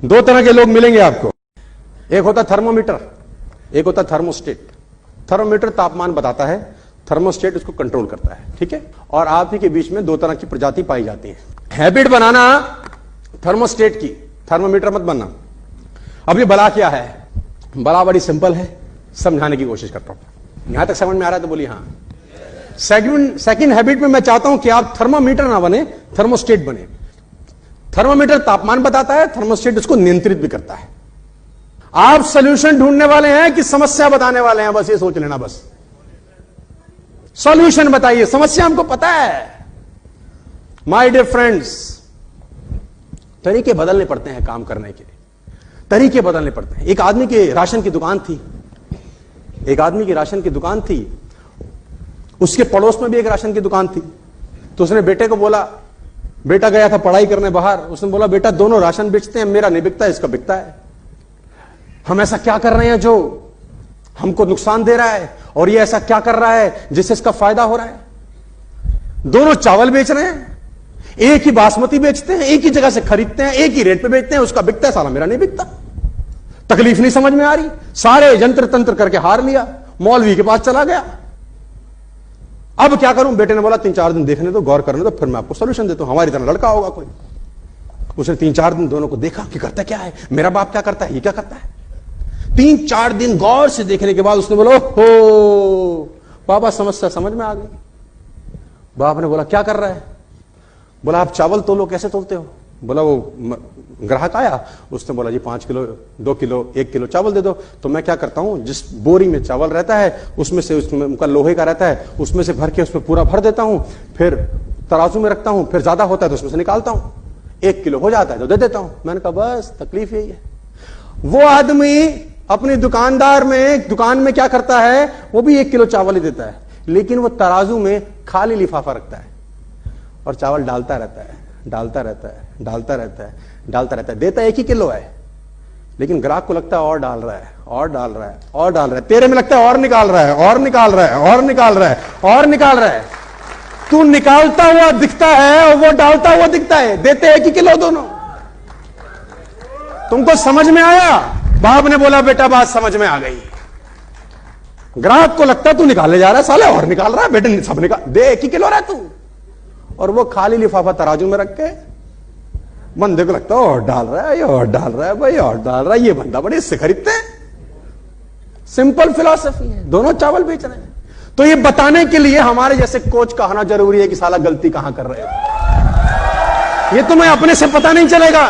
दो तरह के लोग मिलेंगे आपको। एक होता थर्मोमीटर, एक होता थर्मोस्टेट। थर्मोमीटर तापमान बताता है, थर्मोस्टेट उसको कंट्रोल करता है, ठीक है। और आप ही के बीच में दो तरह की प्रजाति पाई जाती है। हैबिट बनाना थर्मोस्टेट की, थर्मोमीटर मत बनना। अब ये बला क्या है? बला बड़ी सिंपल है, समझाने की कोशिश करता हूं। यहां तक समझ में आ रहा है तो बोलिए हाँ। सेकंड हैबिट में मैं चाहता हूं कि आप थर्मोमीटर ना बने, थर्मोस्टेट बने। थर्मोमीटर तापमान बताता है, थर्मोस्टेट उसको नियंत्रित भी करता है। आप सॉल्यूशन ढूंढने वाले हैं कि समस्या बताने वाले हैं? बस ये सोच लेना। बस सॉल्यूशन बताइए, समस्या हमको पता है। माय डियर फ्रेंड्स, तरीके बदलने पड़ते हैं काम करने के, तरीके बदलने पड़ते हैं। एक आदमी की राशन की दुकान थी, एक आदमी की राशन की दुकान थी, उसके पड़ोस में भी एक राशन की दुकान थी। तो उसने बेटे को बोला, बेटा गया था पढ़ाई करने बाहर, उसने बोला बेटा दोनों राशन बेचते हैं, मेरा नहीं बिकता है, इसका बिकता है। हम ऐसा क्या कर रहे हैं जो हमको नुकसान दे रहा है, और ये ऐसा क्या कर रहा है जिससे इसका फायदा हो रहा है? दोनों चावल बेच रहे हैं, एक ही बासमती बेचते हैं, एक ही जगह से खरीदते हैं, एक ही रेट पे बेचते हैं, उसका बिकता है, साला मेरा नहीं बिकता। तकलीफ नहीं समझ में आ रही, सारे यंत्र तंत्र करके हार लिया, मौलवी के पास चला गया। अब क्या करूं? बेटे ने बोला 3-4 दिन देखने दो, गौर करने दो, फिर मैं आपको सोल्यूशन देता हूं। हमारी तरह लड़का होगा कोई। उसने 3-4 दिन दोनों को देखा कि करता क्या है, मेरा बाप क्या करता है, ये क्या करता है। 3-4 दिन गौर से देखने के बाद उसने बोला हो पापा समस्या समझ में आ गई। बाप ने बोला क्या कर रहा है? बोला आप चावल तोलो, कैसे तोलते हो? बोला वो ग्राहक आया, उसने बोला जी 5 किलो, 2 किलो, 1 किलो चावल दे दो। तो मैं क्या करता हूं, जिस बोरी में चावल रहता है उसमें से, उसमें उनका लोहे का रहता है, उसमें से भर के उसमें पूरा भर देता हूं, फिर तराजू में रखता हूं, फिर ज्यादा होता है तो उसमें से निकालता हूं, 1 किलो हो जाता है तो दे देता हूं। मैंने कहा बस तकलीफ यही है। वो आदमी अपनी दुकान में क्या करता है, वो भी 1 किलो चावल ही देता है, लेकिन वो तराजू में खाली लिफाफा रखता है और चावल डालता रहता है, डालता रहता है, डालता रहता है, डालता रहता है। देता 1 ही किलो है, लेकिन ग्राहक को लगता है और डाल रहा है, और डाल रहा है, और डाल रहा है। तेरे में लगता है और निकाल रहा है, और निकाल रहा है, और निकाल रहा है, और निकाल रहा है। तू निकालता हुआ दिखता है और वो डालता हुआ दिखता है। देते 1 ही किलो दोनों। तुमको समझ में आया? बाप ने बोला बेटा बात समझ में आ गई। ग्राहक को लगता है तू निकाले जा रहा है, साले और निकाल रहा है, बेटे सब निकाल दे, 1 ही किलो रहा तू। और वो खाली लिफाफा तराजू में रख के बंदे को लगता है और डाल रहा है, ये और डाल रहा है, भाई और डाल रहा है, ये बंदा बड़े इससे खरीदते हैं। सिंपल फिलॉसफी है, दोनों चावल बेच रहे हैं। तो ये बताने के लिए हमारे जैसे कोच का आना जरूरी है कि साला गलती कहां कर रहे हो। ये तुम्हें अपने से पता नहीं चलेगा।